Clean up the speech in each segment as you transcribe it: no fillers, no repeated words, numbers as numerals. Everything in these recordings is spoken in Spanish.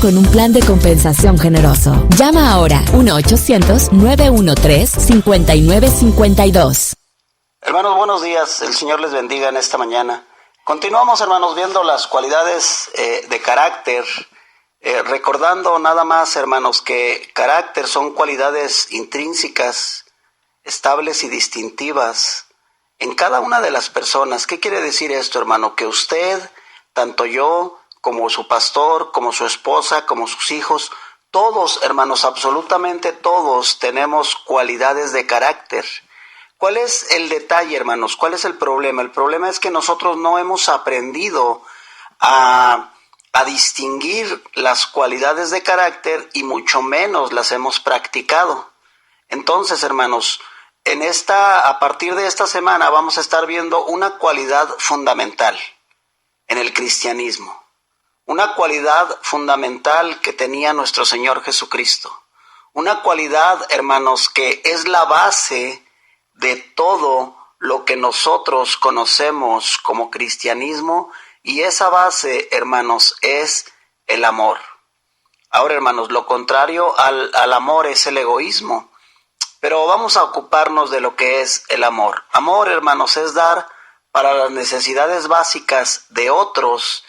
con un plan de compensación generoso. Llama ahora 1-800-913-5952. Hermanos, buenos días. El Señor les bendiga en esta mañana. Continuamos, hermanos, viendo las cualidades de carácter, recordando nada más, hermanos, que carácter son cualidades intrínsecas, estables y distintivas en cada una de las personas. ¿Qué quiere decir esto, hermano? Que usted, tanto yo, como su pastor, como su esposa, como sus hijos, todos, hermanos, absolutamente todos tenemos cualidades de carácter. ¿Cuál es el detalle, hermanos? ¿Cuál es el problema? El problema es que nosotros no hemos aprendido a distinguir las cualidades de carácter y mucho menos las hemos practicado. Entonces, hermanos, a partir de esta semana vamos a estar viendo una cualidad fundamental en el cristianismo. Una cualidad fundamental que tenía nuestro Señor Jesucristo. Una cualidad, hermanos, que es la base de todo lo que nosotros conocemos como cristianismo, y esa base, hermanos, es el amor. Ahora, hermanos, lo contrario al amor es el egoísmo, pero vamos a ocuparnos de lo que es el amor. Amor, hermanos, es dar para las necesidades básicas de otros,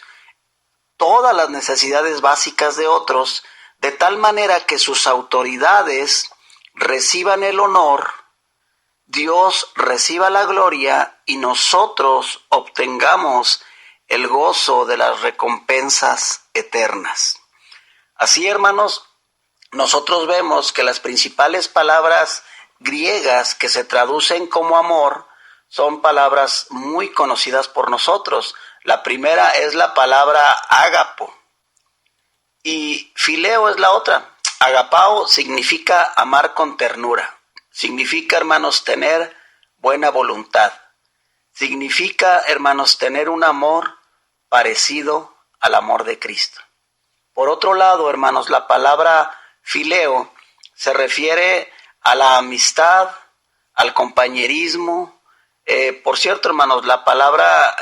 todas las necesidades básicas de otros, de tal manera que sus autoridades reciban el honor, Dios reciba la gloria y nosotros obtengamos el gozo de las recompensas eternas. Así, hermanos, nosotros vemos que las principales palabras griegas que se traducen como amor son palabras muy conocidas por nosotros. La primera es la palabra ágapo y fileo es la otra. Agapao significa amar con ternura. Significa, hermanos, tener buena voluntad. Significa, hermanos, tener un amor parecido al amor de Cristo. Por otro lado, hermanos, la palabra fileo se refiere a la amistad, al compañerismo. Por cierto, hermanos, la palabra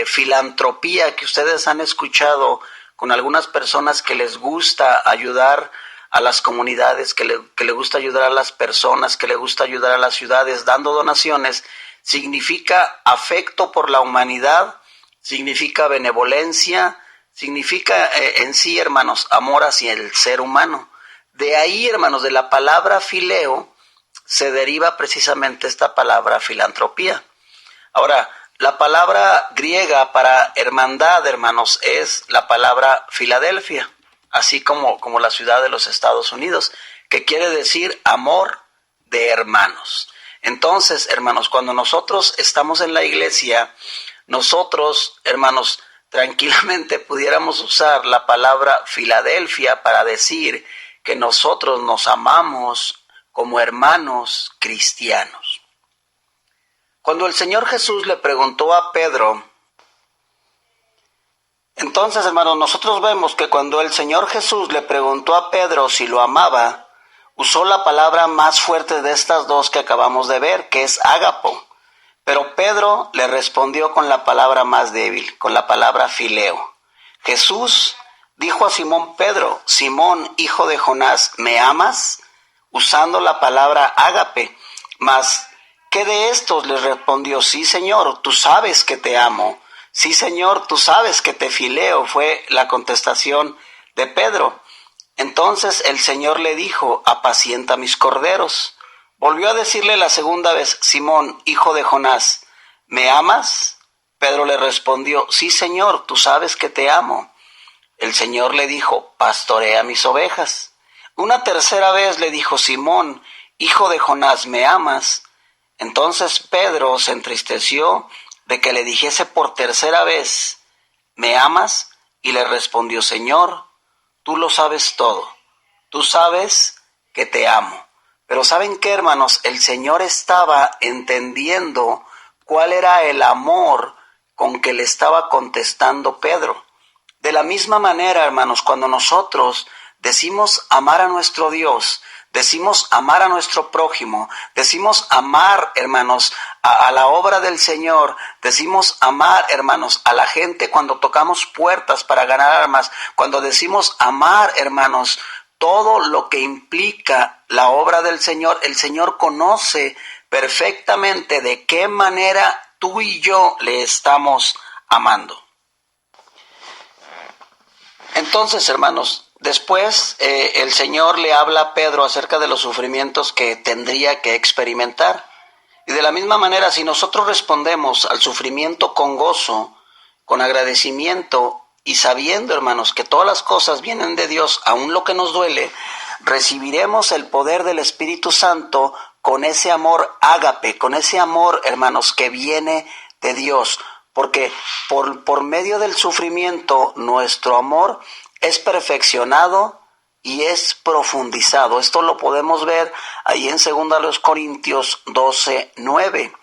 filantropía que ustedes han escuchado con algunas personas que les gusta ayudar a las comunidades, que le gusta ayudar a las personas, que le gusta ayudar a las ciudades dando donaciones, significa afecto por la humanidad, significa benevolencia, significa en sí, hermanos, amor hacia el ser humano. De ahí, hermanos, de la palabra fileo se deriva precisamente esta palabra filantropía. Ahora, la palabra griega para hermandad, hermanos, es la palabra Filadelfia, así como la ciudad de los Estados Unidos, que quiere decir amor de hermanos. Entonces, hermanos, cuando nosotros estamos en la iglesia, nosotros, hermanos, tranquilamente pudiéramos usar la palabra Filadelfia para decir que nosotros nos amamos como hermanos cristianos. Cuando el Señor Jesús le preguntó a Pedro, entonces, hermanos, nosotros vemos que cuando el Señor Jesús le preguntó a Pedro si lo amaba, usó la palabra más fuerte de estas dos que acabamos de ver, que es ágapo. Pero Pedro le respondió con la palabra más débil, con la palabra fileo. Jesús dijo a Simón Pedro, Simón, hijo de Jonás, ¿me amas? Usando la palabra ágape. Mas, ¿qué de estos? Le respondió, sí, Señor, tú sabes que te amo. Sí, Señor, tú sabes que te fileo, fue la contestación de Pedro. Entonces el Señor le dijo, apacienta mis corderos. Volvió a decirle la segunda vez, Simón, hijo de Jonás, ¿me amas? Pedro le respondió, sí, Señor, tú sabes que te amo. El Señor le dijo, pastorea mis ovejas. Una tercera vez le dijo, Simón, hijo de Jonás, ¿me amas? Entonces Pedro se entristeció de que le dijese por tercera vez, ¿me amas? Y le respondió, Señor, tú lo sabes todo, tú sabes que te amo. Pero ¿saben qué, hermanos? El Señor estaba entendiendo cuál era el amor con que le estaba contestando Pedro. De la misma manera, hermanos, cuando nosotros decimos amar a nuestro Dios, decimos amar a nuestro prójimo, decimos amar, hermanos, a la obra del Señor, decimos amar, hermanos, a la gente cuando tocamos puertas para ganar almas, cuando decimos amar, hermanos, todo lo que implica la obra del Señor, el Señor conoce perfectamente de qué manera tú y yo le estamos amando. Entonces, hermanos, después el Señor le habla a Pedro acerca de los sufrimientos que tendría que experimentar. Y de la misma manera, si nosotros respondemos al sufrimiento con gozo, con agradecimiento y sabiendo, hermanos, que todas las cosas vienen de Dios, aun lo que nos duele, recibiremos el poder del Espíritu Santo con ese amor ágape, con ese amor, hermanos, que viene de Dios. Porque por medio del sufrimiento nuestro amor es perfeccionado y es profundizado. Esto lo podemos ver ahí en 2 Corintios 12:9.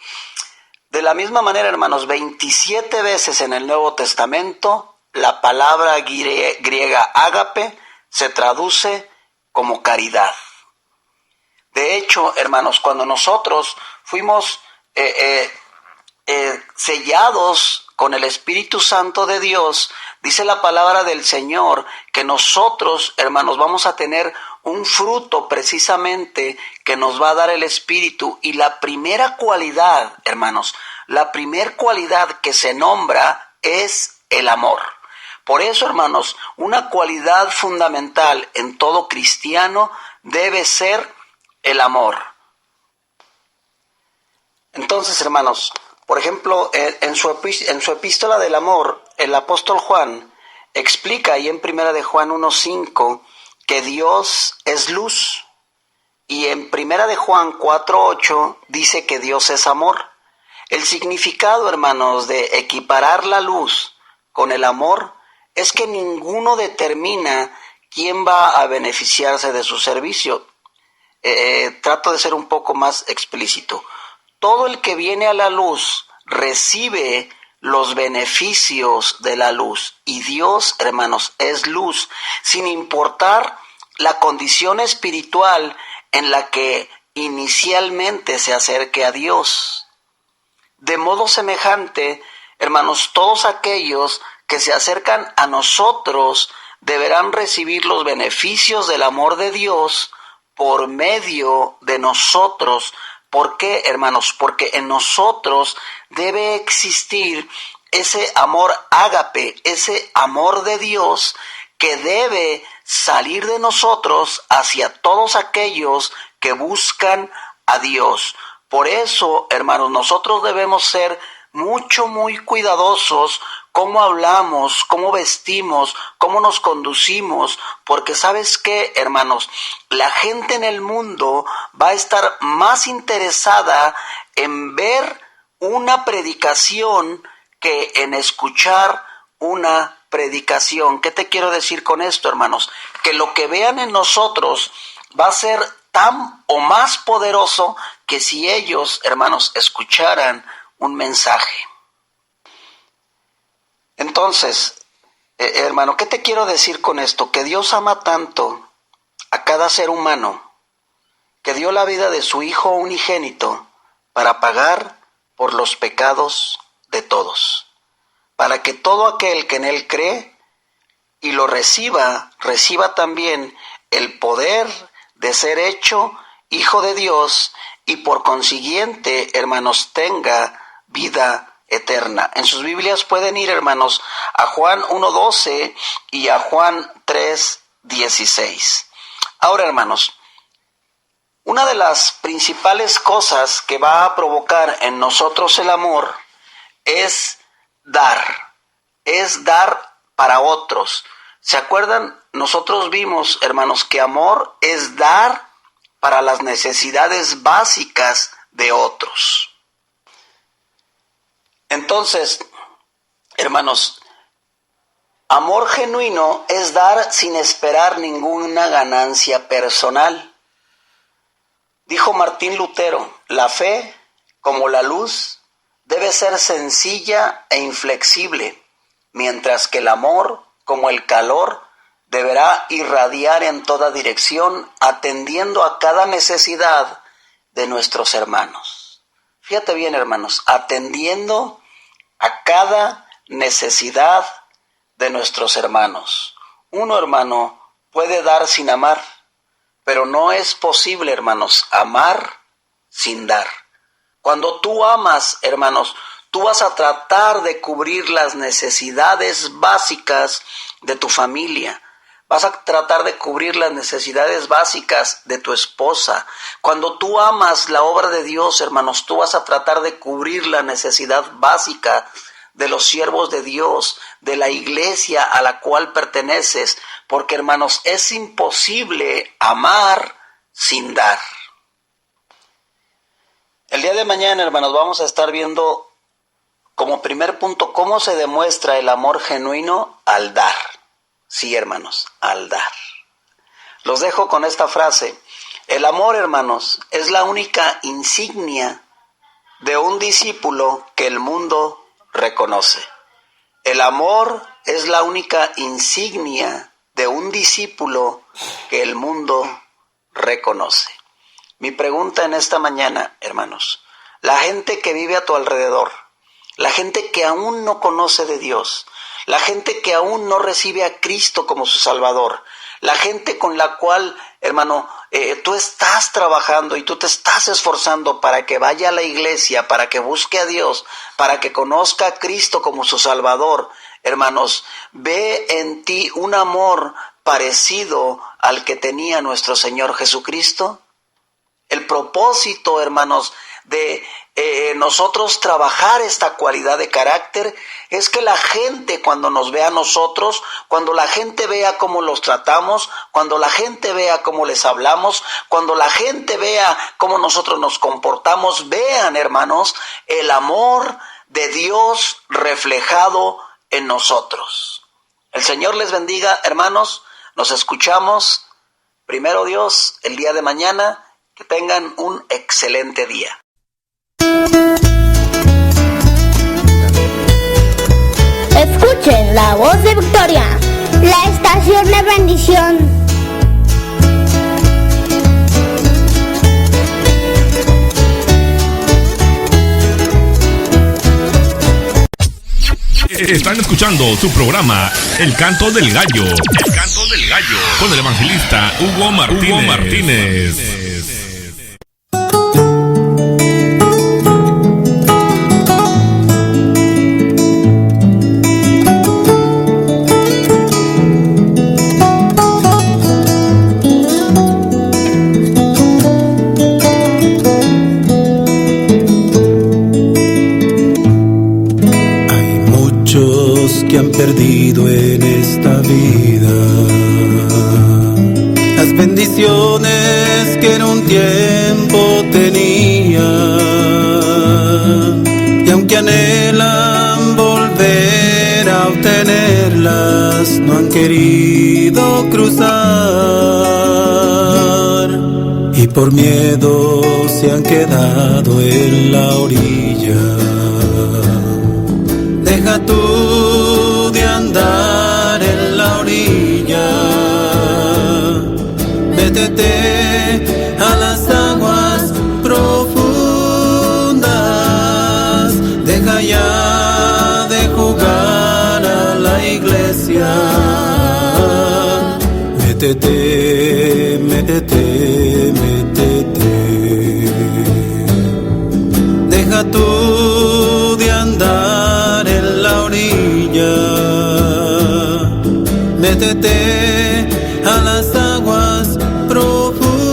De la misma manera, hermanos, 27 veces en el Nuevo Testamento la palabra griega ágape se traduce como caridad. De hecho, hermanos, cuando nosotros fuimos sellados con el Espíritu Santo de Dios, dice la palabra del Señor que nosotros, hermanos, vamos a tener un fruto precisamente que nos va a dar el Espíritu. Y la primera cualidad, hermanos, la primera cualidad que se nombra es el amor. Por eso, hermanos, una cualidad fundamental en todo cristiano debe ser el amor. Entonces, hermanos, por ejemplo, en su epístola del amor, el apóstol Juan explica ahí en 1 de Juan 1:5 que Dios es luz. Y en 1 de Juan 4:8 dice que Dios es amor. El significado, hermanos, de equiparar la luz con el amor es que ninguno determina quién va a beneficiarse de su servicio. Trato de ser un poco más explícito. Todo el que viene a la luz recibe los beneficios de la luz. Y Dios, hermanos, es luz, sin importar la condición espiritual en la que inicialmente se acerque a Dios. De modo semejante, hermanos, todos aquellos que se acercan a nosotros deberán recibir los beneficios del amor de Dios por medio de nosotros. ¿Por qué, hermanos? Porque en nosotros debe existir ese amor ágape, ese amor de Dios que debe salir de nosotros hacia todos aquellos que buscan a Dios. Por eso, hermanos, nosotros debemos ser muy cuidadosos cómo hablamos, cómo vestimos, cómo nos conducimos, porque ¿sabes qué, hermanos? La gente en el mundo va a estar más interesada en ver una predicación que en escuchar una predicación. ¿Qué te quiero decir con esto, hermanos? Que lo que vean en nosotros va a ser tan o más poderoso que si ellos, hermanos, escucharan un mensaje. Entonces, hermano, ¿qué te quiero decir con esto? Que Dios ama tanto a cada ser humano que dio la vida de su Hijo unigénito para pagar por los pecados de todos, para que todo aquel que en Él cree y lo reciba también el poder de ser hecho Hijo de Dios y por consiguiente, hermanos, tenga vida eterna. En sus Biblias pueden ir, hermanos, a Juan 1:12 y a Juan 3:16. Ahora, hermanos, una de las principales cosas que va a provocar en nosotros el amor es dar para otros. ¿Se acuerdan? Nosotros vimos, hermanos, que amor es dar para las necesidades básicas de otros. Entonces, hermanos, amor genuino es dar sin esperar ninguna ganancia personal. Dijo Martín Lutero, la fe, como la luz, debe ser sencilla e inflexible, mientras que el amor, como el calor, deberá irradiar en toda dirección, atendiendo a cada necesidad de nuestros hermanos. Fíjate bien, hermanos, atendiendo a cada necesidad de nuestros hermanos. Uno, hermano, puede dar sin amar, pero no es posible, hermanos, amar sin dar. Cuando tú amas, hermanos, tú vas a tratar de cubrir las necesidades básicas de tu familia. Vas a tratar de cubrir las necesidades básicas de tu esposa. Cuando tú amas la obra de Dios, hermanos, tú vas a tratar de cubrir la necesidad básica de los siervos de Dios, de la iglesia a la cual perteneces, porque, hermanos, es imposible amar sin dar. El día de mañana, hermanos, vamos a estar viendo como primer punto cómo se demuestra el amor genuino al dar. Sí, hermanos, al dar. Los dejo con esta frase. El amor, hermanos, es la única insignia de un discípulo que el mundo reconoce. El amor es la única insignia de un discípulo que el mundo reconoce. Mi pregunta en esta mañana, hermanos, la gente que vive a tu alrededor, la gente que aún no conoce de Dios, la gente que aún no recibe a Cristo como su Salvador, la gente con la cual, hermano, tú estás trabajando y tú te estás esforzando para que vaya a la iglesia, para que busque a Dios, para que conozca a Cristo como su Salvador, hermanos, ve en ti un amor parecido al que tenía nuestro Señor Jesucristo. El propósito, hermanos, de nosotros trabajar esta cualidad de carácter es que la gente, cuando nos vea a nosotros, cuando la gente vea cómo los tratamos, cuando la gente vea cómo les hablamos, cuando la gente vea cómo nosotros nos comportamos, vean, hermanos, el amor de Dios reflejado en nosotros. El Señor les bendiga, hermanos. Nos escuchamos, primero Dios, el día de mañana. Que tengan un excelente día. Escuchen la voz de Victoria, la estación de bendición. Están escuchando su programa El Canto del Gallo. El Canto del Gallo. Con el evangelista Hugo Martínez. Que han perdido en esta vida las bendiciones que en un tiempo tenían, y aunque anhelan volver a obtenerlas, no han querido cruzar, y por miedo se han quedado en la orilla. Deja tú de andar en la orilla, métete a las aguas profundas, deja ya de jugar a la iglesia, métete, métete, métete, deja tú de andar en la orilla, métete a las aguas profundas,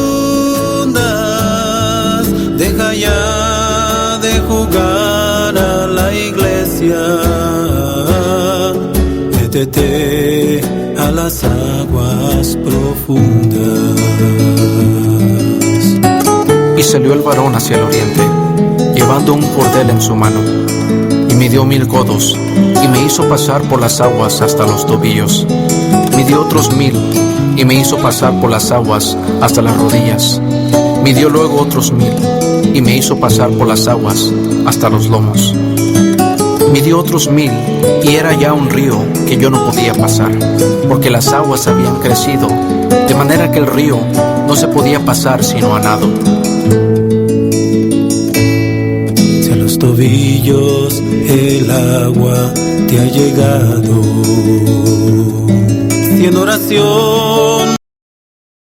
deja ya de jugar a la iglesia, métete a las aguas profundas. Y salió el varón hacia el oriente, llevando un cordel en su mano, y midió 1000 codos, y me hizo pasar por las aguas hasta los tobillos. Midió otros 1000, y me hizo pasar por las aguas hasta las rodillas. Midió luego otros 1000, y me hizo pasar por las aguas hasta los lomos. Midió otros 1000 y era ya un río que yo no podía pasar, porque las aguas habían crecido, de manera que el río no se podía pasar sino a nado. Si a los tobillos el agua te ha llegado, si en oración